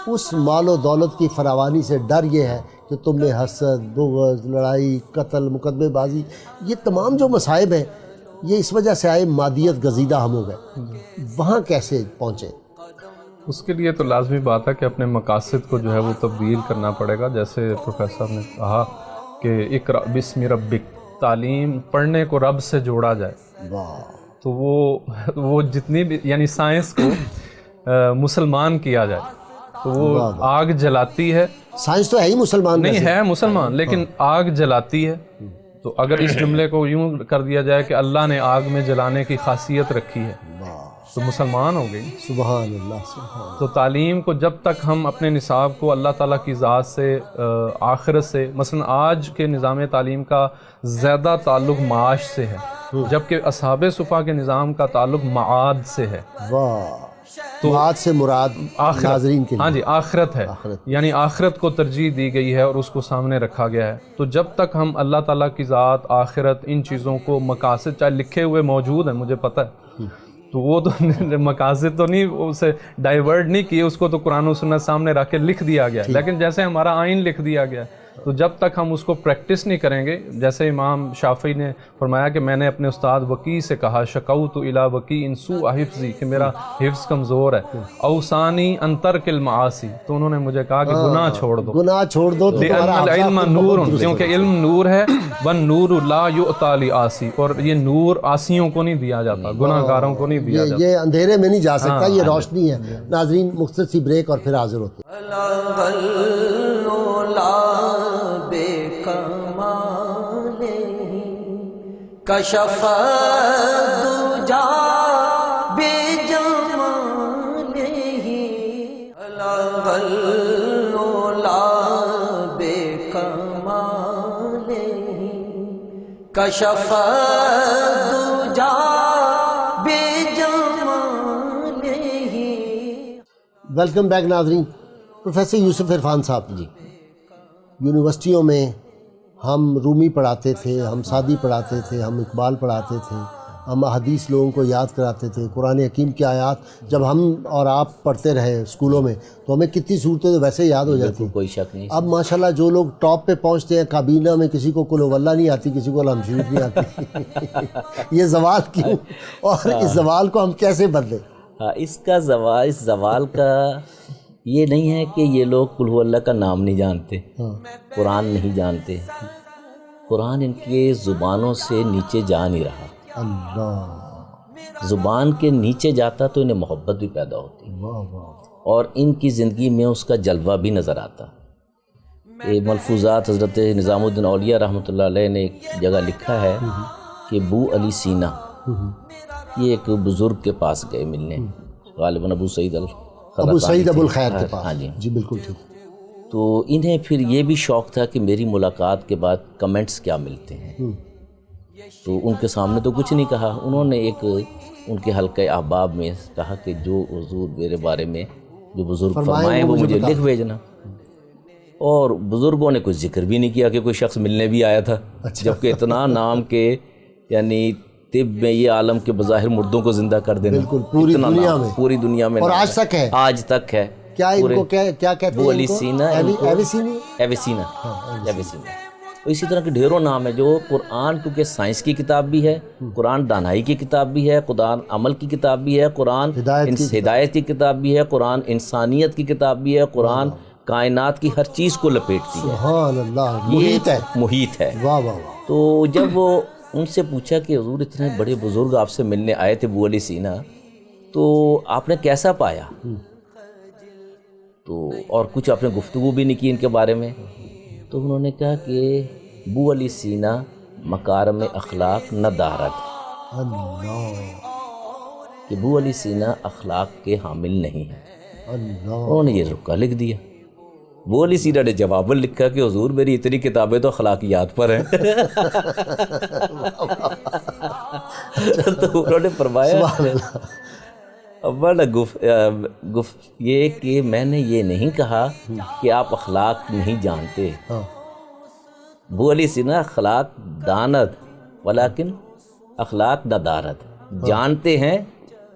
اس مال و دولت کی فراوانی سے ڈر یہ ہے کہ تم میں حسد, بغض, لڑائی, قتل, مقدمے بازی, یہ تمام جو مصائب ہیں یہ اس وجہ سے آئے مادیت گزیدہ ہم ہو گئے. وہاں کیسے پہنچے؟ اس کے لیے تو لازمی بات ہے کہ اپنے مقاصد کو جو ہے وہ تبدیل کرنا پڑے گا. جیسے پروفیسر صاحب نے کہا کہ اقرأ بسم ربک, تعلیم پڑھنے کو رب سے جوڑا جائے. تو وہ جتنی بھی یعنی سائنس کو مسلمان کیا جائے تو وہ آگ جلاتی ہے. سائنس تو ہے ہی مسلمان نہیں ہے مسلمان, لیکن آگ جلاتی ہے. تو اگر اس جملے کو یوں کر دیا جائے کہ اللہ نے آگ میں جلانے کی خاصیت رکھی ہے تو مسلمان ہو گئی. سبحان اللہ, سبحان. تو تعلیم کو جب تک ہم اپنے نصاب کو اللہ تعالیٰ کی ذات سے, آخرت سے, مثلا آج کے نظام تعلیم کا زیادہ تعلق معاش سے ہے جبکہ اصحاب صفا کے نظام کا تعلق معاد سے ہے. واہ. تو معاد سے مراد ناظرین کے لیے, ہاں جی, آخرت ہے. یعنی آخرت کو ترجیح دی گئی ہے اور اس کو سامنے رکھا گیا ہے. تو جب تک ہم اللہ تعالیٰ کی ذات, آخرت, ان چیزوں کو مقاصد چاہے لکھے ہوئے موجود ہیں مجھے پتہ ہے, تو وہ تو مقاصد تو نہیں اسے ڈائیورٹ نہیں کیے, اس کو تو قرآن و سنت سامنے رکھ کے لکھ دیا گیا. لیکن جیسے ہمارا آئین لکھ دیا گیا تو جب تک ہم اس کو پریکٹس نہیں کریں گے, جیسے امام شافعی نے فرمایا کہ میں نے اپنے استاد وکی سے کہا شکوت الی وکی ان سوء حفظی, کہ میرا حفظ کمزور ہے. اوصانی ان ترک المعاصی, تو انہوں نے مجھے کہا کہ گناہ چھوڑ دو, گناہ چھوڑ دو, لأن العلم نور, کیونکہ علم نور ہے. والنور لا یؤتی لعاصی, اور یہ نور عاصیوں کو نہیں دیا جاتا, گناہ گاروں کو نہیں دیا جاتا. یہ اندھیرے میں نہیں جا سکتا, یہ روشنی ہے. ناظرین مختصر سی بریک اور پھر حاضر ہوتے ہیں. کشف دجا بے جمالہ الغلا بے کمالہ کشف دجا بے جمالہ. ویلکم بیک ناظرین. پروفیسر یوسف عرفان صاحب جی, یونیورسٹیوں میں ہم رومی پڑھاتے تھے, ہم سعدی پڑھاتے تھے, ہم اقبال پڑھاتے تھے, ہم حدیث لوگوں کو یاد کراتے تھے, قرآن حکیم کی آیات جب ہم اور آپ پڑھتے رہے اسکولوں میں تو ہمیں کتنی صورتیں تو ویسے یاد ہو جاتی. کوئی شک نہیں. اب ماشاءاللہ جو لوگ ٹاپ پہ پہنچتے ہیں, کابینہ میں کسی کو قل واللہ نہیں آتی, کسی کو لام شریف نہیں آتی. یہ زوال کیوں, اور اس زوال کو ہم کیسے بدلیں؟ ہاں, اس زوال کا یہ نہیں ہے کہ یہ لوگ قل اللہ کا نام نہیں جانتے, قرآن نہیں جانتے. قرآن ان کے زبانوں سے نیچے جا نہیں رہا. اللہ, زبان کے نیچے جاتا تو انہیں محبت بھی پیدا ہوتی اور ان کی زندگی میں اس کا جلوہ بھی نظر آتا. یہ ملفوظات حضرت نظام الدین اولیاء رحمۃ اللہ علیہ نے ایک جگہ لکھا ہے کہ بو علی سینا, یہ ایک بزرگ کے پاس گئے ملنے, غالباً ابو سعید ابو الخیر کے پاس. ہاں جی بالکل ٹھیک. تو انہیں پھر یہ بھی شوق تھا کہ میری ملاقات کے بعد کمنٹس کیا ملتے ہیں. تو ان کے سامنے تو کچھ نہیں کہا. انہوں نے ایک ان کے حلقہ احباب میں کہا کہ جو حضور میرے بارے میں جو بزرگ فرمائیں وہ مجھے لکھ بھیجنا. اور بزرگوں نے کوئی ذکر بھی نہیں کیا کہ کوئی شخص ملنے بھی آیا تھا, جبکہ اتنا نام کے یعنی طب میں یہ عالم کے بظاہر مردوں کو زندہ کر دینا, بالکل پوری دنیا میں, پوری دنیا میں, اور آج تک ہے, آج تک ہے. کیا ان کو کیا کہتے ہیں؟ ابو علی سینا, ایویسینا. تو اسی طرح کے ڈھیروں نام ہیں. جو قرآن کیونکہ سائنس کی کتاب بھی ہے, قرآن دانائی کی کتاب بھی ہے, قرآن عمل کی کتاب بھی ہے, قرآن ہدایت کی کتاب بھی ہے, قرآن انسانیت کی کتاب بھی ہے, قرآن کائنات کی ہر چیز کو لپیٹتی ہے. سبحان اللہ, محیط ہے. واہ واہ واہ. تو جب وہ ان سے پوچھا کہ حضور اتنے بڑے بزرگ آپ سے ملنے آئے تھے ابو علی سینا, تو آپ نے کیسا پایا؟ تو اور کچھ آپ نے گفتگو بھی نہیں کی ان کے بارے میں. تو انہوں نے کہا کہ ابو علی سینا مکارم اخلاق نہ دارد, کہ ابو علی سینا اخلاق کے حامل نہیں ہیں. انہوں نے یہ رکا لکھ دیا. ابو علی سینا نے جواباً لکھا کہ حضور میری اتنی کتابیں تو اخلاقیات پر ہیں. تو انہوں نے فرمایا یہ کہ میں نے یہ نہیں کہا کہ آپ اخلاق نہیں جانتے. ابو علی سینا اخلاق داند ولیکن اخلاق نہ دارد, جانتے ہیں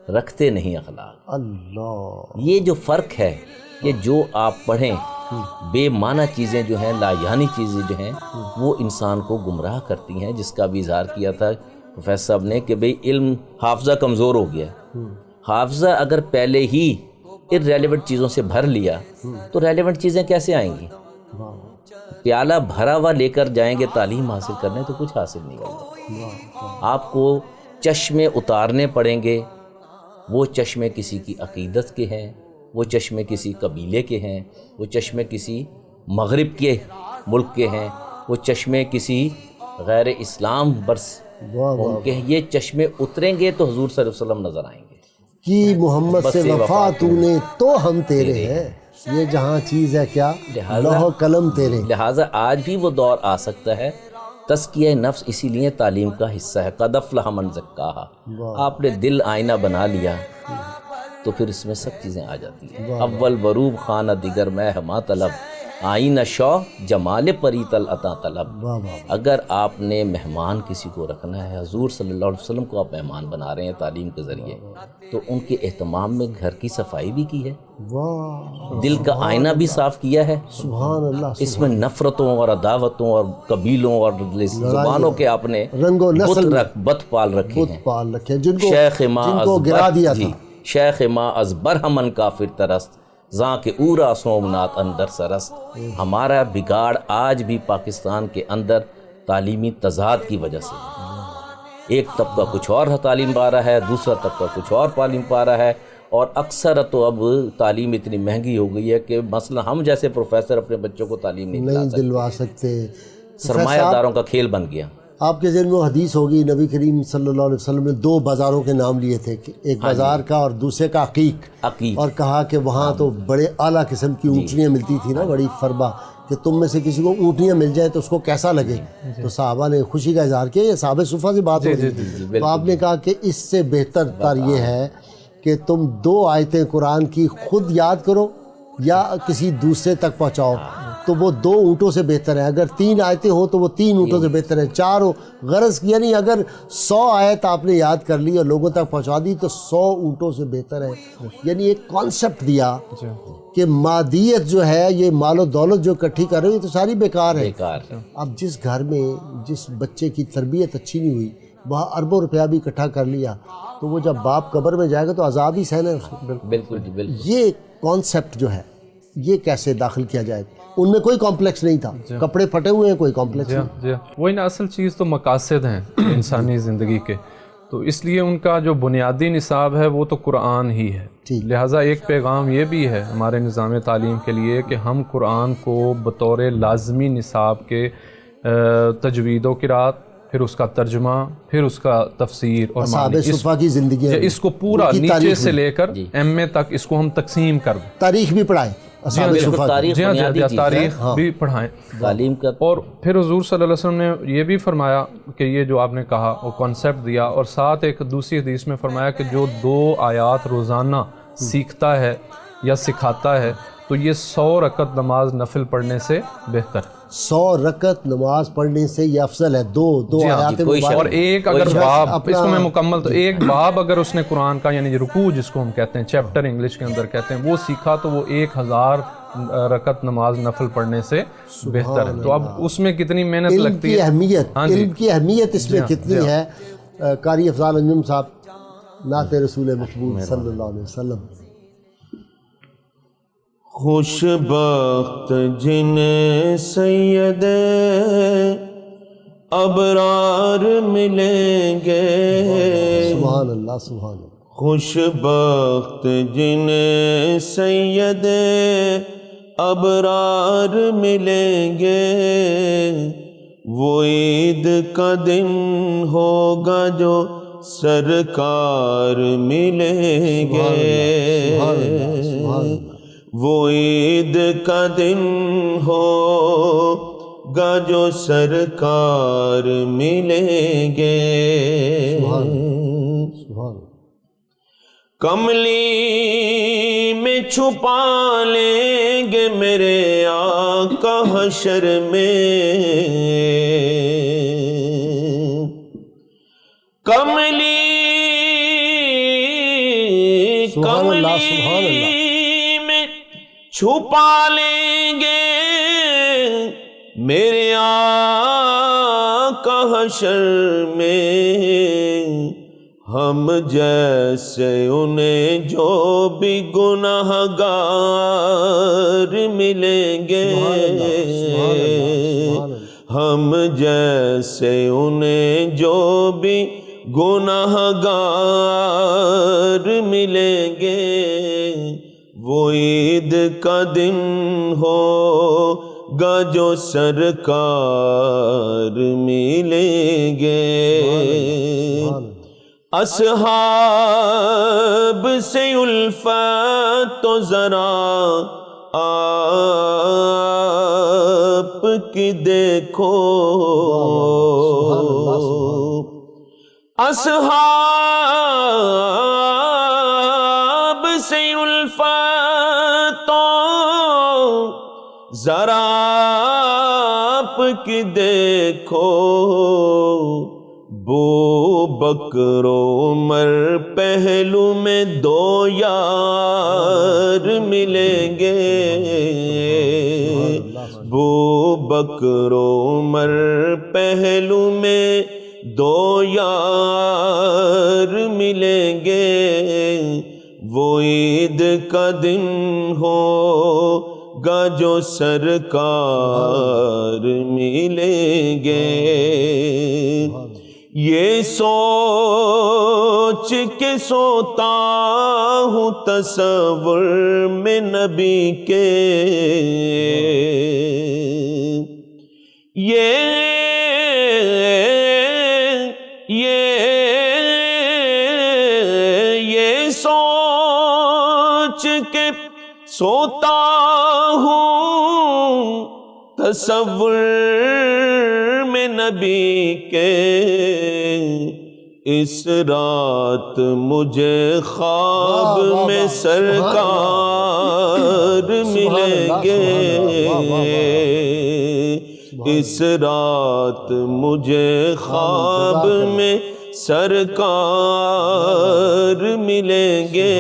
رکھتے نہیں اخلاق. اللہ, یہ جو فرق ہے کہ جو آپ پڑھیں بے معنی چیزیں جو ہیں, لا یعنی چیزیں جو ہیں, وہ انسان کو گمراہ کرتی ہیں. جس کا بھی اظہار کیا تھا پروفیسر صاحب نے کہ بھئی علم حافظہ کمزور ہو گیا. حافظہ اگر پہلے ہی irrelevant چیزوں سے بھر لیا تو ریلیونٹ چیزیں کیسے آئیں گی؟ پیالہ بھرا ہوا لے کر جائیں گے تعلیم حاصل کرنے تو کچھ حاصل نہیں ہوگا. آپ کو چشمے اتارنے پڑیں گے. وہ چشمے کسی کی عقیدت کے ہیں, وہ چشمے کسی قبیلے کے ہیں, وہ چشمے کسی مغرب کے ملک کے ہیں, وہ چشمے کسی غیر اسلام برس ان کے ہیں. یہ چشمے اتریں گے تو حضور صلی اللہ علیہ وسلم نظر آئیں گے. کی محمد سے وفا تو نے تو ہم تیرے ہیں, یہ جہاں چیز ہے کیا لوح و قلم تیرے. لہٰذا آج بھی وہ دور آ سکتا ہے. تزکیہ نفس اسی لیے تعلیم کا حصہ ہے. قد افلح من زکاہا. آپ نے دل آئینہ بنا لیا تو پھر اس میں سب چیزیں آ جاتی ہیں. اول بروب خانہ دیگر میں ہما طلب, آئینہ شو جمال پری تل عطا طلب. اگر آپ نے مہمان کسی کو رکھنا ہے, حضور صلی اللہ علیہ وسلم کو آپ مہمان بنا رہے ہیں تعلیم کے ذریعے, تو ان کے اہتمام میں گھر کی صفائی بھی کی ہے, دل کا آئینہ بھی صاف کیا ہے. سبحان اللہ. اس میں نفرتوں اور عداوتوں اور قبیلوں اور زبانوں کے آپ نے رنگ و نسل بت پال رکھے ہیں. شیخ ما از برہمن کافر ترست, زاں کے اورا سومنات اندر سرست. ہمارا بگاڑ آج بھی پاکستان کے اندر تعلیمی تضاد کی وجہ سے. ایک طبقہ کچھ اور تعلیم پا رہا ہے, دوسرا طبقہ کچھ اور تعلیم پا رہا ہے, اور اکثر تو اب تعلیم اتنی مہنگی ہو گئی ہے کہ مثلا ہم جیسے پروفیسر اپنے بچوں کو تعلیم نہیں دلوا سکتے. سرمایہ داروں کا کھیل بن گیا. آپ کے ذہن میں حدیث ہوگی, نبی کریم صلی اللہ علیہ وسلم نے 2 بازاروں کے نام لیے تھے, ایک بازار کا اور دوسرے کا عقیق, اور کہا کہ وہاں تو بڑے اعلیٰ قسم کی اونٹنیاں ملتی تھی نا, بڑی فربا, کہ تم میں سے کسی کو اونٹنیاں مل جائیں تو اس کو کیسا لگے. تو صحابہ نے خوشی کا اظہار کیا, یہ صحابہ صفحہ سے بات ہو رہی تھی. تو آپ نے کہا کہ اس سے بہتر تر یہ ہے کہ تم 2 آیتیں قرآن کی خود یاد کرو یا کسی دوسرے تک پہنچاؤ, تو وہ 2 اونٹوں سے بہتر ہے. اگر 3 آیتیں ہوں تو وہ 3 اونٹوں سے بہتر ہے. 4 ہو غرض, یعنی اگر 100 آیت آپ نے یاد کر لی اور لوگوں تک پہنچا دی تو 100 اونٹوں سے بہتر ہے. یعنی ایک کانسیپٹ دیا کہ مادیت جو ہے, یہ مال و دولت جو اکٹھی کر رہی ہے تو ساری بیکار ہے. اب جس گھر میں جس بچے کی تربیت اچھی نہیں ہوئی, وہاں اربوں روپیہ بھی اکٹھا کر لیا, تو وہ جب باپ قبر میں جائے گا تو عذاب ہی سہنا ہے اس کو. بالکل. یہ کانسیپٹ جو ہے یہ کیسے داخل کیا جائے؟ ان میں کوئی کمپلیکس نہیں تھا, کپڑے پھٹے ہوئے ہیں, کوئی کمپلیکس نہیں. وہی نا اصل چیز تو مقاصد ہیں انسانی زندگی کے, تو اس لیے ان کا جو بنیادی نصاب ہے وہ تو قرآن ہی ہے. لہٰذا ایک پیغام یہ بھی ہے ہمارے نظام تعلیم کے لیے کہ ہم قرآن کو بطور لازمی نصاب کے تجوید و قرات, پھر اس کا ترجمہ, پھر اس کا تفسیر اور صحابہ صفحہ کی زندگی, اس کو پورا نیچے سے لے کر ایم اے تک اس کو ہم تقسیم کر دیں. تاریخ بھی پڑھائیں, اصحاب بالکل، صفا کی۔ تاریخ بنیادی چیز ہے۔ تاریخ بھی پڑھائیں۔ تعلیم کا اور پھر حضور صلی اللہ علیہ وسلم نے یہ بھی فرمایا کہ یہ جو آپ نے کہا وہ کانسیپٹ دیا، اور ساتھ ایک دوسری حدیث میں فرمایا کہ جو 2 آیات روزانہ سیکھتا ہے یا سکھاتا ہے تو یہ 100 رکعت نماز نفل پڑھنے سے بہتر ہے۔ 100 رکعت نماز پڑھنے سے یہ افضل ہے۔ دو آیات کوئی مبارک، اور ایک اگر باب، اس کو میں مکمل، تو ایک باب اگر اس نے قرآن کا یعنی رکوع جس کو ہم کہتے ہیں، چیپٹر انگلش کے اندر کہتے ہیں، وہ سیکھا تو وہ 1000 رکعت نماز نفل پڑھنے سے بہتر ہے۔ تو اب اس میں کتنی محنت علم لگتی کی ہے، اہمیت، علم کی اہمیت اس میں کتنی ہے۔ قاری افضال انجم صاحب نعت رسول مقبول صلی اللہ علیہ وسلم۔ خوش بخت جنہیں سید ابرار ملیں گے، سبحان اللہ سبحان اللہ۔ خوش بخت جنہیں سید ابرار ملیں گے، وہ عید کا دن ہوگا جو سرکار ملیں گے، وہ عید کا دن ہوگا جو سرکار ملیں گے، کملی میں چھپا لیں گے میرے آقا حشر میں، کملی میں چھپا لیں گے میرے آقا حشر میں، ہم جیسے انہیں جو بھی گناہ گار ملیں گے، ہم جیسے انہیں جو بھی گناہ گار ملیں گے، وہ عید کا دن ہوگا جو سرکار ملیں گے، اصحاب سے الفت تو ذرا آپ کی دیکھو، اصحاب سے الفت تو ذرا آپ کی دیکھو، بو بکر و عمر پہلو میں 2 یار ملیں گے، بو بکر و عمر پہلو میں 2 یار ملیں گے، وہ عید کا دن ہوگا جو سرکار ملیں گے، یہ سوچ کے سوتا ہوں تصور میں نبی کے، یہ سوچ کے سوتا ہوں تصور میں نبی کے، اس رات مجھے خواب میں سرکار ملیں گے، اس رات مجھے خواب میں سرکار ملیں گے،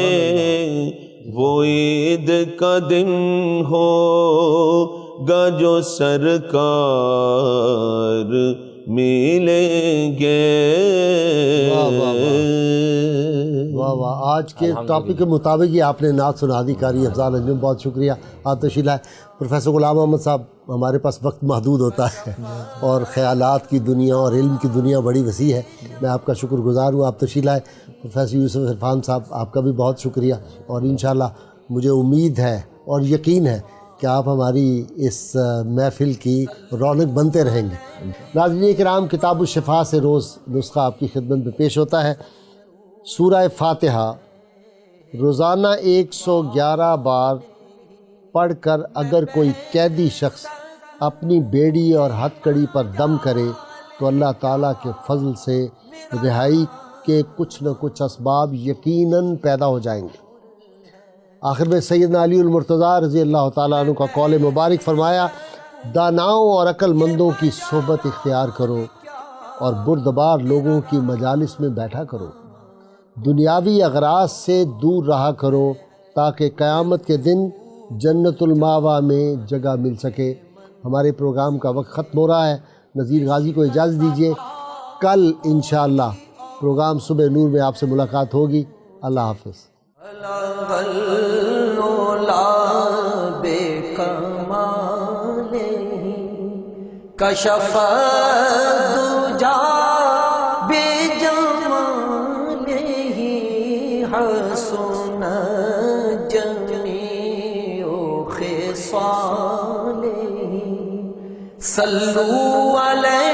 وہ عید کا دن ہوگا جو سرکار ملیں گے۔ واہ واہ، آج کے ٹاپک کے مطابق ہی آپ نے نعت سنا دی قاری افضال انجم، بہت شکریہ آپ تشریف لائے۔ پروفیسر غلام محمد صاحب، ہمارے پاس وقت محدود ہوتا ہے اور خیالات کی دنیا اور علم کی دنیا بڑی وسیع ہے، میں آپ کا شکر گزار ہوں آپ تشریف لائے۔ پروفیسر یوسف عرفان صاحب، آپ کا بھی بہت شکریہ، اور انشاءاللہ مجھے امید ہے اور یقین ہے کہ آپ ہماری اس محفل کی رونق بنتے رہیں گے۔ ناظرین کرام، کتاب الشفا سے روز نسخہ آپ کی خدمت میں پیش ہوتا ہے۔ سورہ فاتحہ روزانہ 111 بار پڑھ کر اگر کوئی قیدی شخص اپنی بیڑی اور ہتھ کڑی پر دم کرے تو اللہ تعالیٰ کے فضل سے رہائی کے کچھ نہ کچھ اسباب یقیناً پیدا ہو جائیں گے۔ آخر میں سیدنا علی المرتضیٰ رضی اللہ تعالیٰ عنہ کا قول مبارک فرمایا، داناؤں اور عقل مندوں کی صحبت اختیار کرو اور بردبار لوگوں کی مجالس میں بیٹھا کرو، دنیاوی اغراض سے دور رہا کرو تاکہ قیامت کے دن جنت الماوا میں جگہ مل سکے۔ ہمارے پروگرام کا وقت ختم ہو رہا ہے، نذیر غازی کو اجازت دیجیے، کل انشاءاللہ پروگرام صبح نور میں آپ سے ملاقات ہوگی۔ اللہ حافظ۔ کشف الدجى بجماله حسن جميع خصاله صلوا عليه